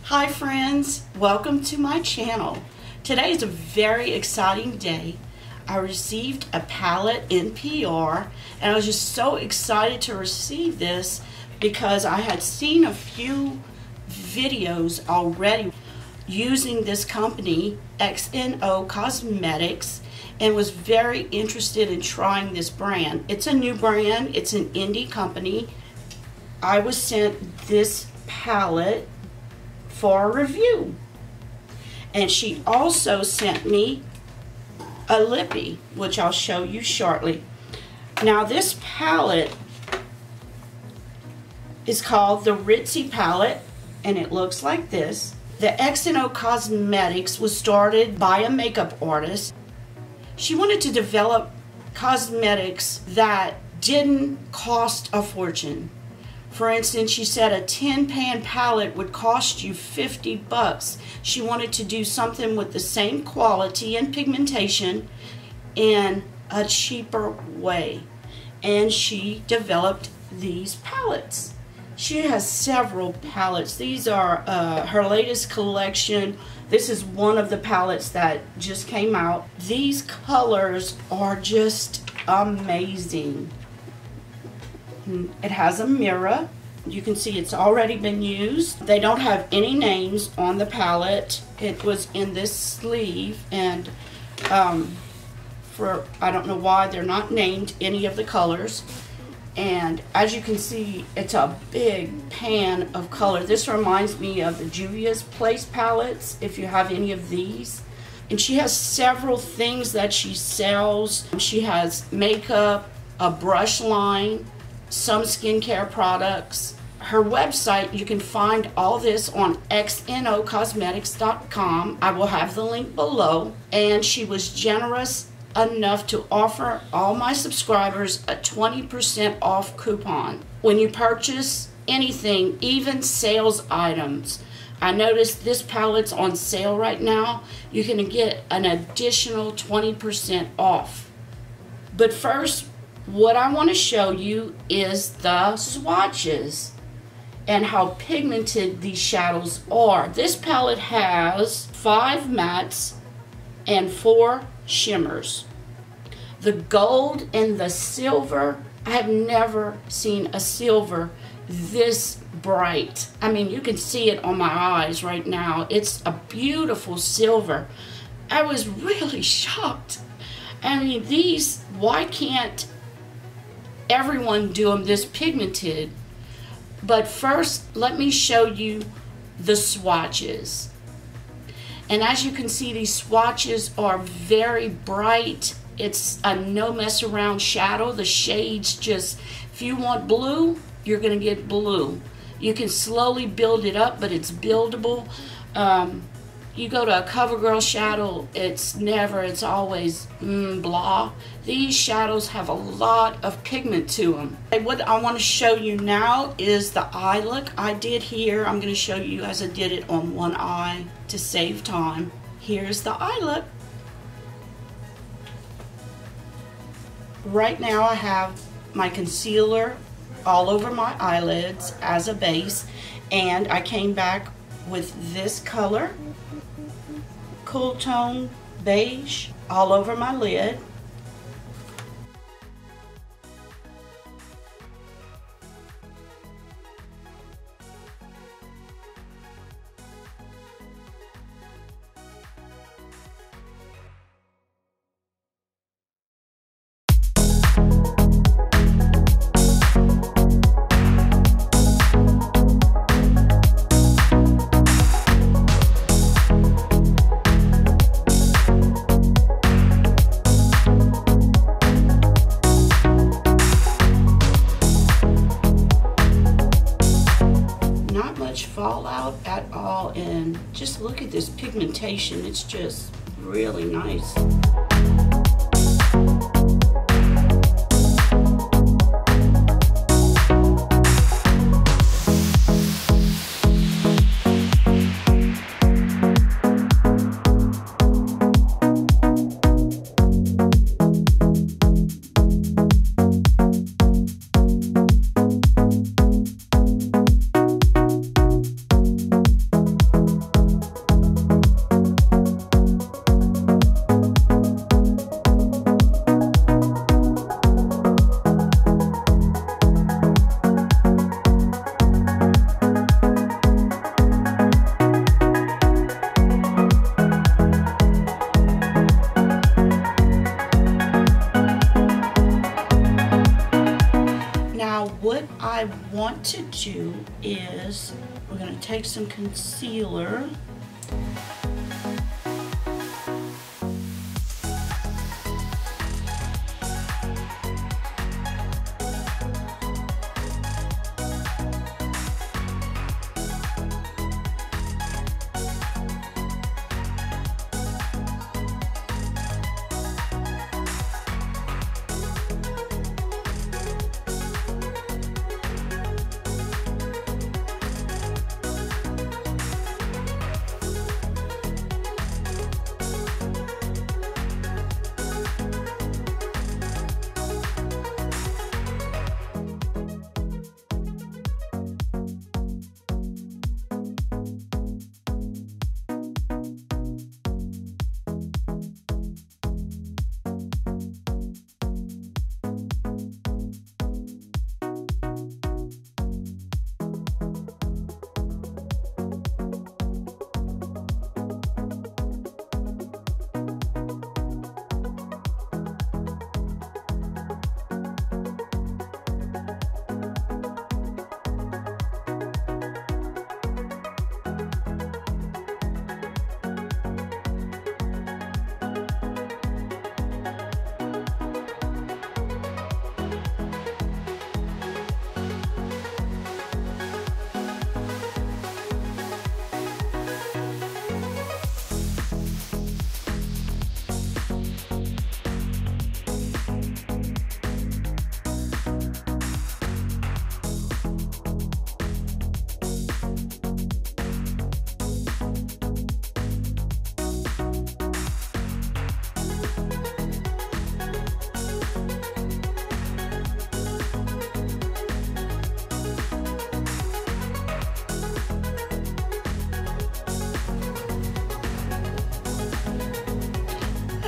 Hi friends, welcome to my channel. Today is a very exciting day. I received a palette in PR and I was just so excited to receive this because I had seen a few videos already using this company, XNO Cosmetics, and was very interested in trying this brand. It's a new brand, it's an indie company. I was sent this palette for a review, and she also sent me a lippy, which I'll show you shortly. Now this palette is called the Ritzy Palette, and it looks like this. The XNO Cosmetics was started by a makeup artist. She wanted to develop cosmetics that didn't cost a fortune. For instance, she said a 10-pan palette would cost you 50 bucks. She wanted to do something with the same quality and pigmentation in a cheaper way. And she developed these palettes. She has several palettes. These are her latest collection. This is one of the palettes that just came out. These colors are just amazing. It has a mirror. You can see it's already been used. They don't have any names on the palette. It was in this sleeve, and I don't know why they're not named any of the colors. And as you can see, it's a big pan of color. This reminds me of the Juvia's Place palettes, if you have any of these. And she has several things that she sells. She has makeup, a brush line, some skincare products. Her website, you can find all this on xnocosmetics.com. I will have the link below. And she was generous enough to offer all my subscribers a 20% off coupon when you purchase anything, even sales items. I noticed this palette's on sale right now. You can get an additional 20% off. But first, what I want to show you is the swatches and how pigmented these shadows are. This palette has 5 mattes and 4 shimmers. The gold and the silver, I have never seen a silver this bright. I mean, you can see it on my eyes right now. It's a beautiful silver. I was really shocked. I mean, these, why can't everyone do them this pigmented? But first, let me show you the swatches. And as you can see, these swatches are very bright. It's a no mess around shadow. The shades just, if you want blue, you're gonna get blue. You can slowly build it up, but it's buildable. You go to a CoverGirl shadow, it's always blah. These shadows have a lot of pigment to them. What I want to show you now is the eye look I did here. I'm going to show you as I did it on one eye to save time. Here's the eye look. Right now I have my concealer all over my eyelids as a base, and I came back with this color, cool tone beige, all over my lid. Fallout at all, and just look at this pigmentation. It's just really nice. want to do is we're going to take some concealer.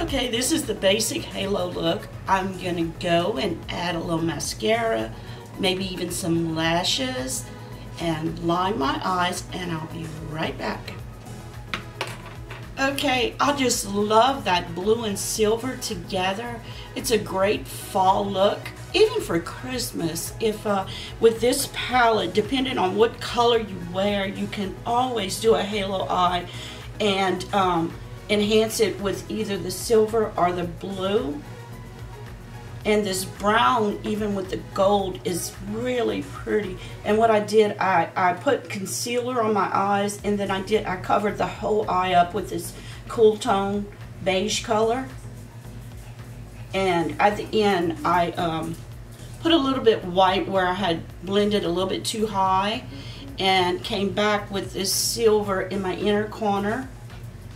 Okay, this is the basic halo look. I'm gonna go and add a little mascara, maybe even some lashes, and line my eyes, and I'll be right back. Okay, I just love that blue and silver together. It's a great fall look, even for Christmas. If with this palette, depending on what color you wear, you can always do a halo eye and enhance it with either the silver or the blue. And this brown, even with the gold, is really pretty. And what I did, I put concealer on my eyes, and then I covered the whole eye up with this cool tone beige color. And at the end, I put a little bit white where I had blended a little bit too high, and came back with this silver in my inner corner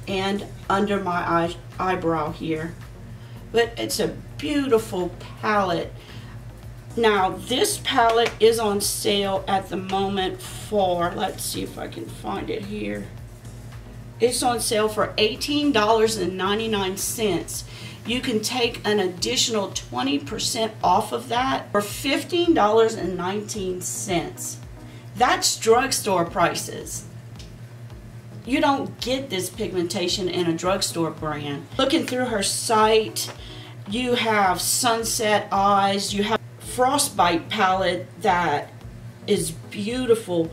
and under my eyebrow here. But it's a beautiful palette. Now this palette is on sale at the moment for, let's see if I can find it here. It's on sale for $18.99. You can take an additional 20% off of that for $15.19. That's drugstore prices. You don't get this pigmentation in a drugstore brand. Looking through her site, you have Sunset Eyes, you have Frostbite palette that is beautiful.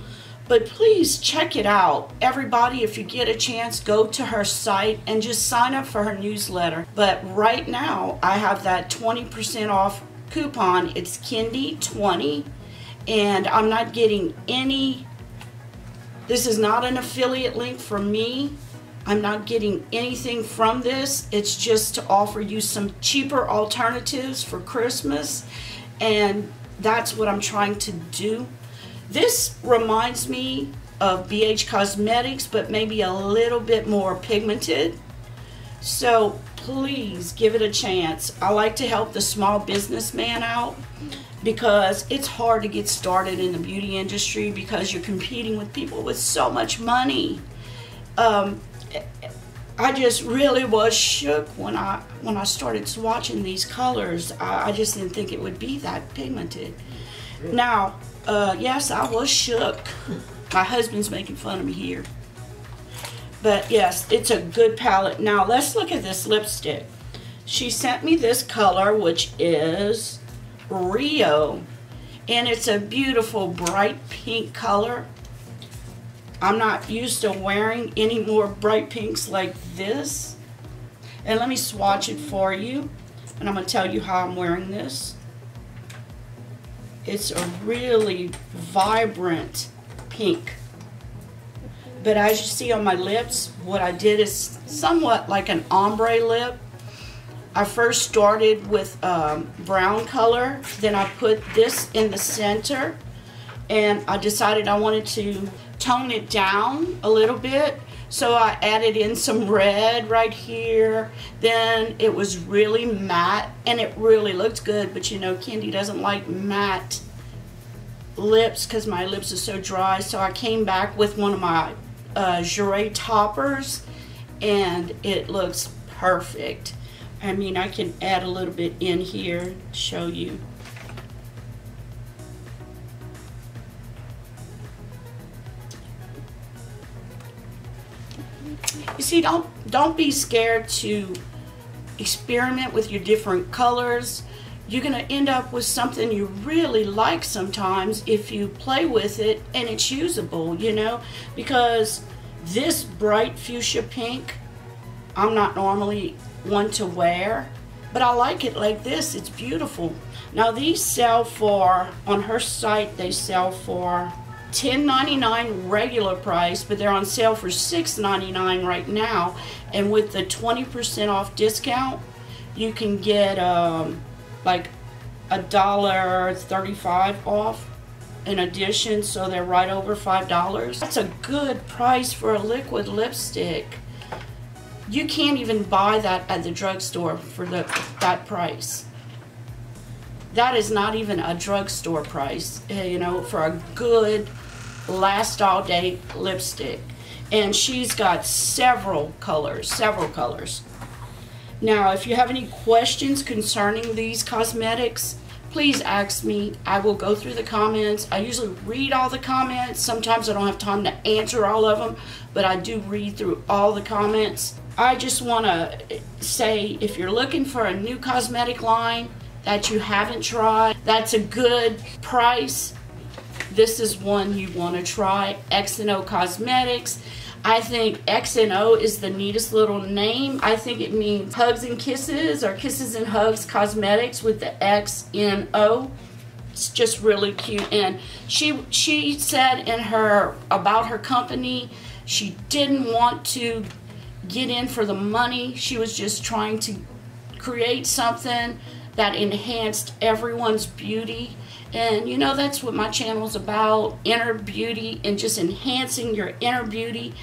But please check it out. Everybody, if you get a chance, go to her site and just sign up for her newsletter. But right now, I have that 20% off coupon. It's Kendy20, and I'm not getting any. This is not an affiliate link for me. I'm not getting anything from this. It's just to offer you some cheaper alternatives for Christmas, and that's what I'm trying to do. This reminds me of BH Cosmetics, but maybe a little bit more pigmented. So please give it a chance. I like to help the small businessman out, because it's hard to get started in the beauty industry because you're competing with people with so much money. I just really was shook when I started swatching these colors. I just didn't think it would be that pigmented. Now, yes, I was shook. My husband's making fun of me here. But yes, it's a good palette. Now let's look at this lipstick. She sent me this color, which is Rio, and it's a beautiful bright pink color. I'm not used to wearing any more bright pinks like this. And let me swatch it for you, and I'm going to tell you how I'm wearing this. It's a really vibrant pink. But as you see on my lips, what I did is somewhat like an ombre lip. I first started with brown color, then I put this in the center, and I decided I wanted to tone it down a little bit, so I added in some red right here. Then it was really matte, and it really looked good, but you know, Kendy doesn't like matte lips because my lips are so dry, so I came back with one of my Giveaway toppers, and it looks perfect. I mean, I can add a little bit in here to show you. You see, don't be scared to experiment with your different colors. You're going to end up with something you really like sometimes if you play with it and it's usable, you know, because this bright fuchsia pink, I'm not normally one to wear, but I like it like this. It's beautiful. Now these sell for, on her site, they sell for $10.99 regular price, but they're on sale for $6.99 right now, and with the 20% off discount you can get like $1.35 off in addition, so they're right over $5. That's a good price for a liquid lipstick. You can't even buy that at the drugstore for that price. That is not even a drugstore price, you know, for a good last all day lipstick. And she's got several colors. Now, if you have any questions concerning these cosmetics, please ask me. I will go through the comments. I usually read all the comments. Sometimes I don't have time to answer all of them, but I do read through all the comments. I just want to say, if you're looking for a new cosmetic line that you haven't tried, that's a good price, this is one you want to try. XNO Cosmetics. I think XNO is the neatest little name. I think it means Hugs and Kisses, or Kisses and Hugs Cosmetics with the XNO. It's just really cute. And she said in her, about her company, she didn't want to get in for the money. She was just trying to create something that enhanced everyone's beauty. And you know, that's what my channel's about, inner beauty, and just enhancing your inner beauty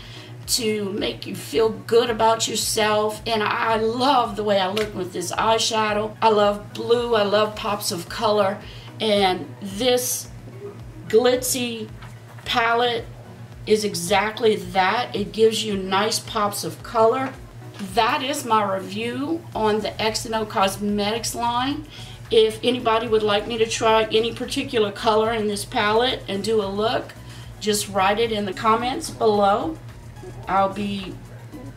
to make you feel good about yourself. And I love the way I look with this eyeshadow. I love blue, I love pops of color, and this glitzy palette is exactly that. It gives you nice pops of color. That is my review on the XNO Cosmetics line. If anybody would like me to try any particular color in this palette and do a look, just write it in the comments below. I'll be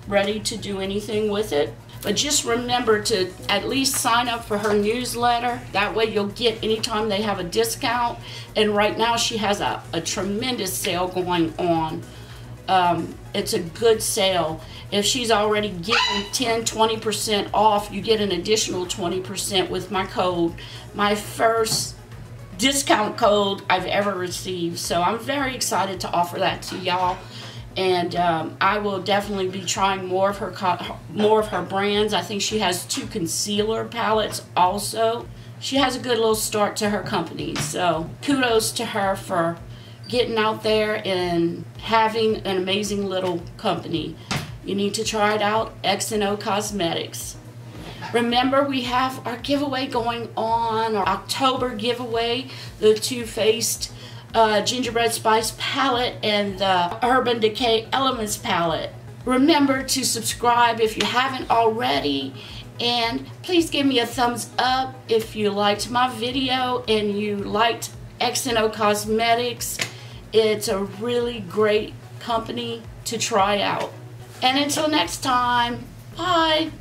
ready to do anything with it. But just remember to at least sign up for her newsletter. That way you'll get anytime they have a discount. And right now she has a tremendous sale going on. It's a good sale. If she's already getting 10-20% off, you get an additional 20% with my code. My first discount code I've ever received. So I'm very excited to offer that to y'all. And I will definitely be trying more of her brands. I think she has 2 concealer palettes also. She has a good little start to her company. So kudos to her for getting out there and having an amazing little company. You need to try it out, XNO Cosmetics. Remember, we have our giveaway going on, our October giveaway, the Too Faced Gingerbread Spice palette and the Urban Decay Elements palette. Remember to subscribe if you haven't already, and please give me a thumbs up if you liked my video and you liked XNO Cosmetics. It's a really great company to try out. And until next time, bye.